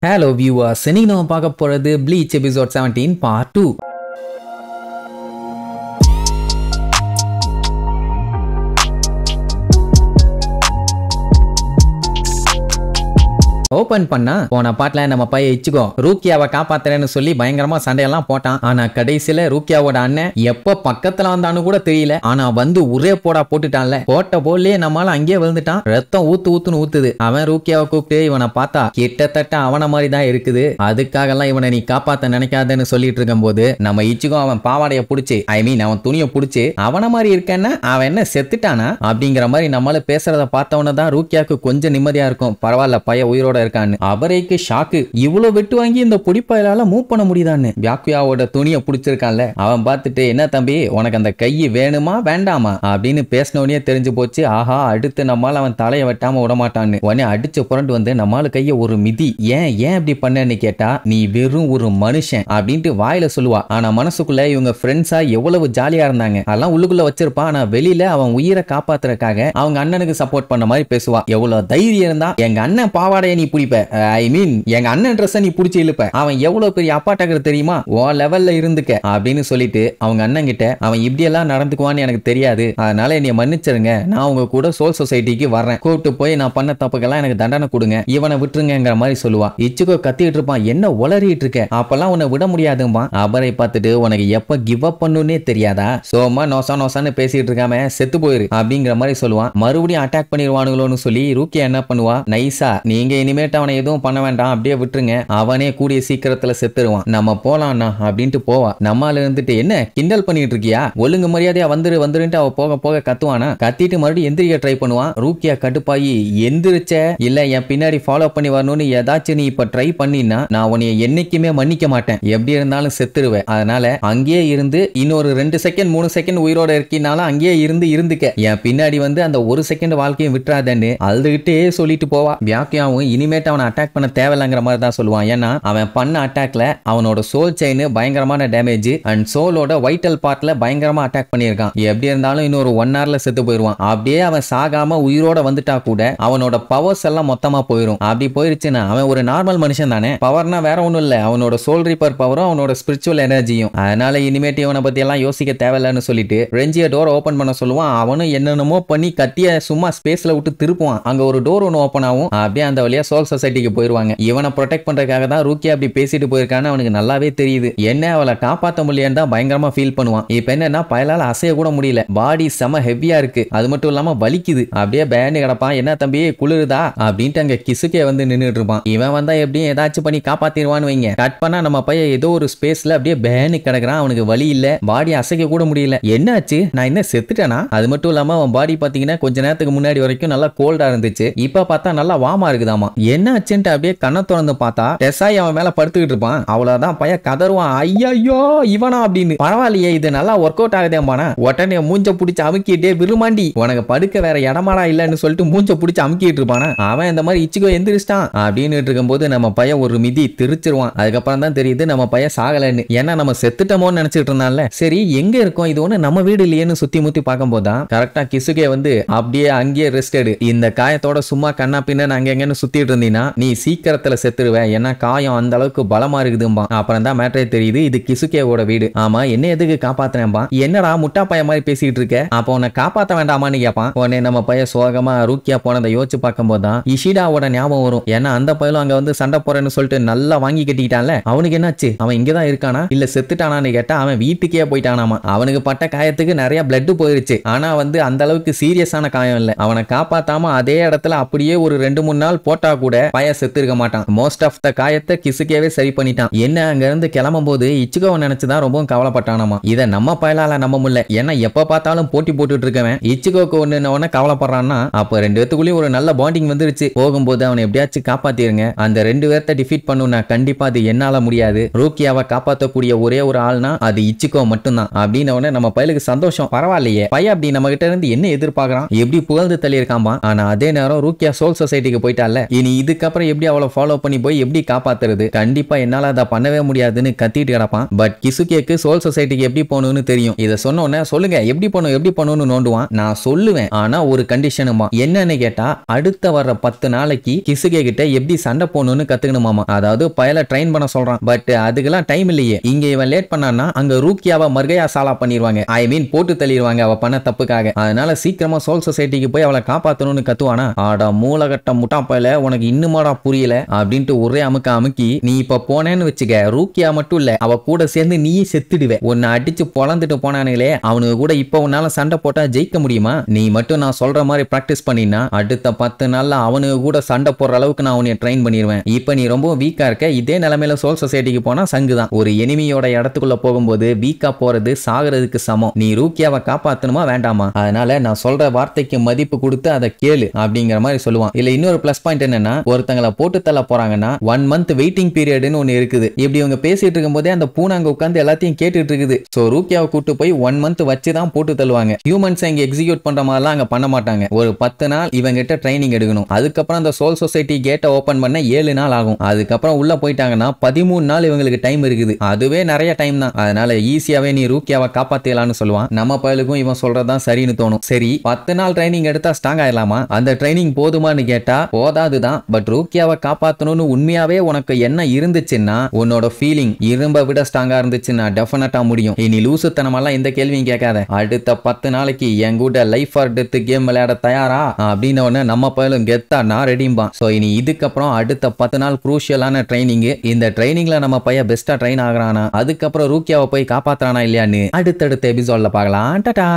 Hello viewers, இன்னைக்கு நம்ம பார்க்க போறது Bleach episode 17 part 2. ஓபன் பண்ணா போன பாட்டுல நம்ம பையன் இச்சுக்கோ ரூக்கியாவை காப்பாத்துறேன்னு சொல்லி பயங்கரமா சண்டையெல்லாம் போட்டான். ஆனா கடைசியில ரூக்கியாவோட அண்ணன் எப்ப பக்கத்துல வந்தான்னு கூட தெரியல. ஆனா வந்து ஒரே போடா போட்டுட்டான்ல. போட்ட போலயே நம்மளால அங்கேயே விழுந்துட்டான். ரத்தம் ஊத்துன்னு ஊத்துது. அவன் ரூக்கியாவை கூப்பிட்டு இவனை பார்த்தா கிட்டத்தட்ட அவன மாதிரி தான் இருக்குது. அதுக்காக எல்லாம் இவனை நீ காப்பாத்த நினைக்காதன்னு சொல்லிட்டு இருக்கும் போது நம்ம இச்சுக்கோ அவன் பாவாடைய புடிச்சு அவன் துணியை புடிச்சு அவன மாதிரி இருக்கேன்னா அவன் என்ன செத்துட்டானா அப்படிங்கிற மாதிரி நம்மளால பேசுறத பார்த்தவன தான் ரூக்கியாவுக்கு கொஞ்சம் நிம்மதியா இருக்கும். பரவாயில்ல பையன் உயிரோட இருக்கான்னு. அவரைக்கு ஷாக்கு. இவ்வளவு வெட்டு வாங்கி இந்த பொடிப்பயலால மூவ் பண்ண முடியுதான்னு. வியாக்குயாவோட துணியை பிடிச்சிருக்கான்ல. அவன் பார்த்துட்டு என்ன தம்பி உனக்கு அந்த கை வேணுமா வேண்டாமா அப்படின்னு பேசினவனே தெரிஞ்சு போச்சு. ஆஹா அடுத்து நம்மால அவன் தலையை வெட்டாம விடமாட்டான்னு. உடனே அடிச்சு புரண்டு வந்து நம்மால கைய ஒரு மிதி. ஏன் இப்படி பண்ணன்னு கேட்டா நீ வெறும் ஒரு மனுஷன் அப்படின்ட்டு வாயில சொல்லுவா. ஆனா மனசுக்குள்ள இவங்க ஃப்ரெண்ட்ஸா எவ்வளவு ஜாலியா இருந்தாங்க அதெல்லாம் உள்ளுக்குள்ள வச்சிருப்பான். ஆனா வெளியில அவன் உயிரை காப்பாத்துறதுக்காக அவங்க அண்ணனுக்கு சப்போர்ட் பண்ண மாதிரி பேசுவா. எவ்வளவு தைரியம் இருந்தா எங்க அண்ணன் பாவாடைய நீ புடிப்ப, எங்க அண்ணன் ட்ரெஸ் நீ புடிச்சு இழுப்ப, அவன் எவ்வளவு பெரிய அப்பாட்டகர் தெரியுமா, ஓ லெவல்ல இருந்துக்க அப்படின்னு சொல்லிட்டு அவங்க அண்ணன் கிட்ட அவன் இப்படி எல்லாம் நடந்துக்குவான்னு எனக்கு தெரியாது, அதனால என்னைய மன்னிச்சிருங்க, நான் உங்க கூட சோல் சொசைட்டிக்கு வர்றேன், கூப்பிட்டு போய் நான் பண்ண தப்புக்கெல்லாம் எனக்கு தண்டனை கொடுங்க, இவனை விட்டுருங்கிற மாதிரி சொல்லுவா. இச்சுக்கோ கத்திட்டு இருப்பான், என்ன உளறிட்டு இருக்க, அப்பெல்லாம் உன்னை விட முடியாதும்பா. அவரை பார்த்துட்டு உனக்கு எப்ப கிவ் அப் பண்ணுன்னே தெரியாதா, சோமா நோசான்னு பேசிட்டு இருக்காம செத்து போயிரு அப்படிங்கிற மாதிரி சொல்லுவான். மறுபடியும் அட்டாக் பண்ணிடுவானுங்களோன்னு சொல்லி ரூக்கியா என்ன பண்ணுவா, நைசா நீங்க இனிமேட்டு அவனை எதுவும் பண்ண வேண்டாம் அப்படியே விட்டுருங்க, அவனே கூடிய சீக்கிரத்துல செத்துருவான், நம்ம போலாம்னா அப்படின்ட்டு போவா. நம்மால இருந்துட்டு என்ன கிண்டல் பண்ணிட்டு இருக்கியா, ஒழுங்கு மரியாதையா வந்துருன்ட்டு அவ போக போக கத்துவானா. கத்திட்டு மறுபடியும் எந்திரிக்க ட்ரை பண்ணுவான். ரூக்கியா கடுப்பாயி எந்திரிச்ச இல்ல என் பின்னாடி ஃபாலோ பண்ணி வரணும்னு ஏதாச்சும் நீ இப்ப ட்ரை பண்ணினா நான் உன்னைய என்னைக்குமே மன்னிக்க மாட்டேன், எப்படி இருந்தாலும் செத்துருவேன், அதனால அங்கேயே இருந்து இன்னொரு 2 செகண்ட் 3 செகண்ட் உயிரோட இருக்கினாலும் அங்கேயே இருந்துக்க, என் பின்னாடி வந்து அந்த 1 செகண்ட் வாழ்க்கையும் விட்டுறாதன்னு அழுதுகிட்டே சொல்லிட்டு போவா. வியாக்கியாவும் இனிமேட்டு அவனை அட்டாக் பண்ண தேவையில்லைங்கிற மாதிரி தான் சொல்லுவான். ஏன்னா அவன் பண்ண அட்டாக்ல அவனோட சோல் செயின் பயங்கரமான டேமேஜ் அண்ட் சோலோட வைட்டல் பார்ட்ல பயங்கரமா அட்டாக் பண்ணியிருக்கான். எப்படி இருந்தாலும் இன்னொரு 1 ஹவர்ல செத்து போயிருவான். அப்படியே அவன் சாகாம உயிரோட வந்துட்டா கூட அவனோட பவர்ஸ் எல்லாம் மொத்தமா போயிடும். அப்படி போயிருச்சுன்னா அவன் ஒரு நார்மல் மனுஷன் தானே. பவர்னா வேற ஒண்ணும் இல்ல, அவனோட சோல் ரீப்பர் பவரும் அவனோட ஸ்பிரிச்சுவல் எனர்ஜியும். அதனால இனிமேட்டு இவனை பத்தி எல்லாம் யோசிக்க தேவையில்லைன்னு சொல்லிட்டு ரெஞ்சிய டோர் ஓபன் பண்ண சொல்லுவான். அவனும் என்னென்னமோ பண்ணி கத்திய சும்மா ஸ்பேஸ்ல விட்டு திருப்புவான். அங்க ஒரு டோர் ஒன்று ஓபன் ஆகும். அப்படியே அந்த வழியா சோல் சொசைட்டிக்கு போயிருவாங்க. இவனை ப்ரொடெக்ட் பண்றதுக்காக தான் ரூக்கியா அப்படி பேசிட்டு போயிருக்கான்னு அவனுக்கு நல்லாவே தெரியுது. என்ன அவளை காப்பாற்ற முடியலன்னு தான் பயங்கரமா ஃபீல் பண்ணுவான். இப்ப என்னன்னா பயலால அசைய கூட முடியல, பாடி செம ஹெவியா இருக்கு, அது மட்டும் இல்லாம வலிக்குது. அப்படியே பேண்ட் கிடப்பான். என்ன தம்பி குளிருதா அப்படின்ட்டு அங்க கிசுக்கே வந்து நின்றுட்டு இருப்பான். இவன் வந்தா எப்படியும் ஏதாச்சும் பண்ணி காப்பாத்திடுவான்னு வைங்க. கட் பண்ணா நம்ம பையன் ஏதோ ஒரு ஸ்பேஸ்ல அப்படியே பேண்ட் கிடக்குறான். அவனுக்கு வலி இல்ல, பாடி அசைக்க கூட முடியல. என்னாச்சு, நான் என்ன செத்துட்டேனா? அது மட்டும் இல்லாம அவன் பாடி பாத்தீங்கன்னா கொஞ்ச நேரத்துக்கு முன்னாடி வரைக்கும் நல்லா கோல்டா இருந்துச்சு, இப்ப பார்த்தா நல்லா வாமா இருக்குதாமா. என்ன ஆச்சுன்ட்டு அப்படியே கண்ணை திறந்து பார்த்தா டெசாய் அவன் மேல படுத்துக்கிட்டு இருப்பான். அவ்வளவுதான் பையன் கதறுவான், ஐயோ இவனா அப்படின்னு. பரவாயில்லையே இது நல்லா ஒர்க் அவுட் ஆகுதேம்பானா. உடனே மூஞ்ச பிடிச்சி அமுக்கிட்டே விரும்மாண்டி உனக்கு படுக்க வேற இடமாடா இல்லன்னு சொல்லிட்டு மூஞ்ச பிடிச்சி அமுக்கிட்டு இருப்பானா. அவன் இந்த மாதிரி இச்சுக்கோ எந்திரிச்சிட்டான் அப்படின்னு இருக்கும்போது நம்ம பையன் ஒரு மிதி திருச்சிருவான். அதுக்கப்புறம் தான் தெரியுது நம்ம பையன் சாகலன்னு. ஏன்னா நம்ம செத்துட்டோமோன்னு நினைச்சிட்டு இருந்தான்ல. சரி எங்க இருக்கோம், இது ஒண்ணு நம்ம வீடு இல்லையேன்னு சுத்தி முத்தி பார்க்கும் போதுதான் கரெக்டா கிசுகே வந்து அப்படியே அங்கேயே ரெஸ்ட் எடு, இந்த காயத்தோட சும்மா கண்ணா பின்ன அங்க எங்கன்னு சுத்திட்டு இருந்தீங்கன்னா நீ சீக்கிரத்துல செத்துருவ, ஏன்னா காயம் அந்த அளவுக்கு பலமா இருக்குதும்பா. அப்புறம் தான் மேட்டரே தெரியுது இது கிசுகேவோட வீடு. ஆமா என்ன எதுக்கு காப்பாத்தினேன்பா, என்னடா முட்டா பைய மாதிரி பேசிட்டு இருக்க, அப்ப உன்னை காப்பாத்த வேண்டாமான்னு கேட்பான். உடனே நம்ம பைய சோகமா ரூக்கியா போனதை யோசிச்சு பார்க்கும் போதுதான் இஷிடாவோட ஞாபகம் வரும். ஏன்னா அந்த பையலும் அங்க வந்து சண்டை போறேன்னு சொல்லிட்டு நல்லா வாங்கி கட்டிக்கிட்டான்ல. அவனுக்கு என்னாச்சு, அவன் இங்கதான் இருக்கானா இல்ல செத்துட்டானான்னு கேட்டா அவன் வீட்டுக்கே போயிட்டானாமா. அவனுக்கு பட்ட காயத்துக்கு நிறைய பிளட் போயிருச்சு, ஆனா வந்து அந்த அளவுக்கு சீரியஸான காயம் இல்ல. அவனை காப்பாத்தாம அதே இடத்துல அப்படியே ஒரு 2-3 நாள் போட்டா கூட பைய செத்து இருக்க மாட்டான். மோஸ்ட் ஆஃப் த காயத்தை கிசுக்கேவே சரி பண்ணிட்டான். என்ன அங்க இருந்து கிளம்பும் போது இச்சுகோவை நினைச்சுதான் ரொம்பவும் கவலைப்பட்டானாமா. இதை நம்ம பயலால நம்ப முடியல. ஏன்னா எப்ப பார்த்தாலும் போட்டி போட்டுட்டு இருக்கவன் இச்சுகோக்கு ஒண்ணு கவலைப்படுறான்னா அப்ப 2 பேத்துக்குள்ளயும் ஒரு நல்ல பாண்டிங் வந்துருச்சு. போகும்போது அவனை எப்படியாச்சும் காப்பாத்திருங்க, அந்த 2 பேர்த்த டிஃபீட் பண்ணுனா கண்டிப்பா அது என்னால முடியாது, ரூக்கியாவை காப்பாற்றக்கூடிய ஒரே ஒரு ஆள்னா அது இச்சுகோ மட்டும்தான் அப்படின்னு நம்ம பயலுக்கு சந்தோஷம். பரவாயில்லையே பையன் அப்படி நம்ம கிட்ட இருந்து என்ன எதிர்பார்க்கறான், எப்படி புகழ்ந்து தள்ளி இருக்காமா. ஆனா அதே நேரம் ரூக்கியா சோல் சொசைட்டிக்கு போயிட்டால, இனி இனி இதுக்கப்புறம் எப்படி அவளை ஃபாலோ பண்ணி போய் எப்படி காப்பாத்துறது, கண்டிப்பா என்னால அதை பண்ணவே முடியாதுன்னு கத்திட்டு கிடப்பான். பட் கிசுகேக்கு சோல் சொசைட்டிக்கு எப்படி போகணும்னு தெரியும். இதை சொன்ன உடனே சொல்லுங்க எப்படி போகணும்னு நோண்டுவான். நான் சொல்லுவேன், ஆனா ஒரு கண்டிஷனுமா. என்னன்னு கேட்டா அடுத்த வர்ற 10 நாளைக்கு கிசுகே கிட்ட எப்படி சண்டை போகணும்னு கத்துக்கணுமாமா. அதாவது பயல ட்ரெயின் பண்ண சொல்றான். பட் அதுக்கெல்லாம் டைம் இல்லையே. இங்க இவன் லேட் பண்ணான்னா அங்க ரூக்கியாவை மர்கையா சாலா பண்ணிடுவாங்க. ஐ மீன் போட்டு தள்ளிடுவாங்க அவ பண்ண தப்புக்காக. அதனால சீக்கிரமா சோல் சொசைட்டிக்கு போய் அவளை காப்பாத்தணும்னு கத்துவானா. ஆடா மூலகட்ட முட்டா பயல, உனக்கு இன்னுமாடா புரியல அப்படின்ட்டு ஒரே அமுக்கி நீ இப்ப போனேன்னு வச்சுக்க, ரூக்கியா மட்டும் இல்ல அவ கூட சேர்ந்து நீயே செத்துடுவே. உன்னை அடிச்சு பொழந்துட்டு போனானுங்களே அவனுக்கு கூட இப்ப உன்னால சண்டை போட்டா ஜெயிக்க முடியுமா? நீ மட்டும் நான் சொல்ற மாதிரி பிராக்டிஸ் பண்ணினா அடுத்த 10 நாள்ல அவனுக்கு கூட சண்டை போடுற அளவுக்கு நான் உன்னை ட்ரெயின் பண்ணிடுவேன். இப்ப நீ ரொம்ப வீக்கா இருக்க. இதே நிலைமையில சோல் சொசைட்டிக்கு போனா சங்குதான். ஒரு எனிமியோட இடத்துக்குள்ள போகும்போது வீக்கா போறது சாகிறதுக்கு சமம். நீ ரூக்கியாவை காப்பாத்தணுமா வேண்டாமா? அதனால நான் சொல்ற வார்த்தைக்கு மதிப்பு கொடுத்து அதை கேளு அப்படிங்கிற மாதிரி சொல்லுவான். இல்ல இன்னொரு பிளஸ் பாயிண்ட் என்னன்னா, ஒருத்தங்களை போட்டு தள்ள போறாங்கன்னா 1 month வெயிட்டிங் பீரியட்னு ஒன்னு இருக்குது. இப்படி இவங்க பேசிட்டு இருக்கும் போதே அந்த பூனை அங்க உட்கார்ந்து எல்லாத்தையும் கேட்டுட்டு இருக்குது. சோ ரூக்கியாவை கூட்டு போய் 1 month வச்சு தான் போட்டு தள்ளுவாங்க. ஹியூமன்ஸ் இங்க எக்ஸிக்யூட் பண்ற மாதிரிலாம் அங்க பண்ண மாட்டாங்க. ஒரு 10 நாள் இவங்க கிட்ட ட்ரைனிங் எடுக்கணும். அதுக்கப்புறம் அந்த சோல் சொசைட்டி கேட்டை ஓபன் பண்ண 7 நாள் ஆகும். அதுக்கப்புறம் உள்ள போயிட்டாங்கன்னா 13 நாள் இவங்களுக்கு டைம் இருக்குது. அதுவே நிறைய டைம் தான். அதனால ஈஸியாவே நீ ரூக்கியாவை காப்பாத்தலாம்னு சொல்லுவான். நம்ம பயலுக்கும் இவன் சொல்றதான் சரின்னு தோணும். சரி 10 நாள் ட்ரைனிங் எடுத்தா ஸ்ட்ராங் ஆயிடலாமா? அந்த ட்ரைனிங் போதுமான்னு கேட்டா போதாதுதான். பட் ரூக்கியாவை காப்பாத்தணும்னு உண்மையாவே உனக்கு என்ன இருந்துச்சுன்னா, உன்னோட ஃபீலிங் இரும்ப விட ஸ்ட்ராங்கா இருந்துச்சுன்னா டெஃபினட்டா முடியும். இனி லூசுத்தனமெல்லாம் இந்த கேள்வியும் கேட்காத. அடுத்த 10 நாளைக்கு என் கூட லைஃப் ஆர் டெத் கேம் விளையாட தயாரா அப்படின்னு உடனே நம்ம பயலும் கெத்தா நான் ரெடிம்பான். சோ இனி இதுக்கப்புறம் அடுத்த 10 நாள் குரூஷியலான ட்ரைனிங். இந்த ட்ரைனிங்ல நம்ம பையன் பெஸ்டா ட்ரெயின் ஆகுறானா, அதுக்கப்புறம் ரூக்கியாவை போய் காப்பாத்துறானா இல்லையான்னு அடுத்தடுத்த எபிசோட்ல பார்க்கலாம். டாடா.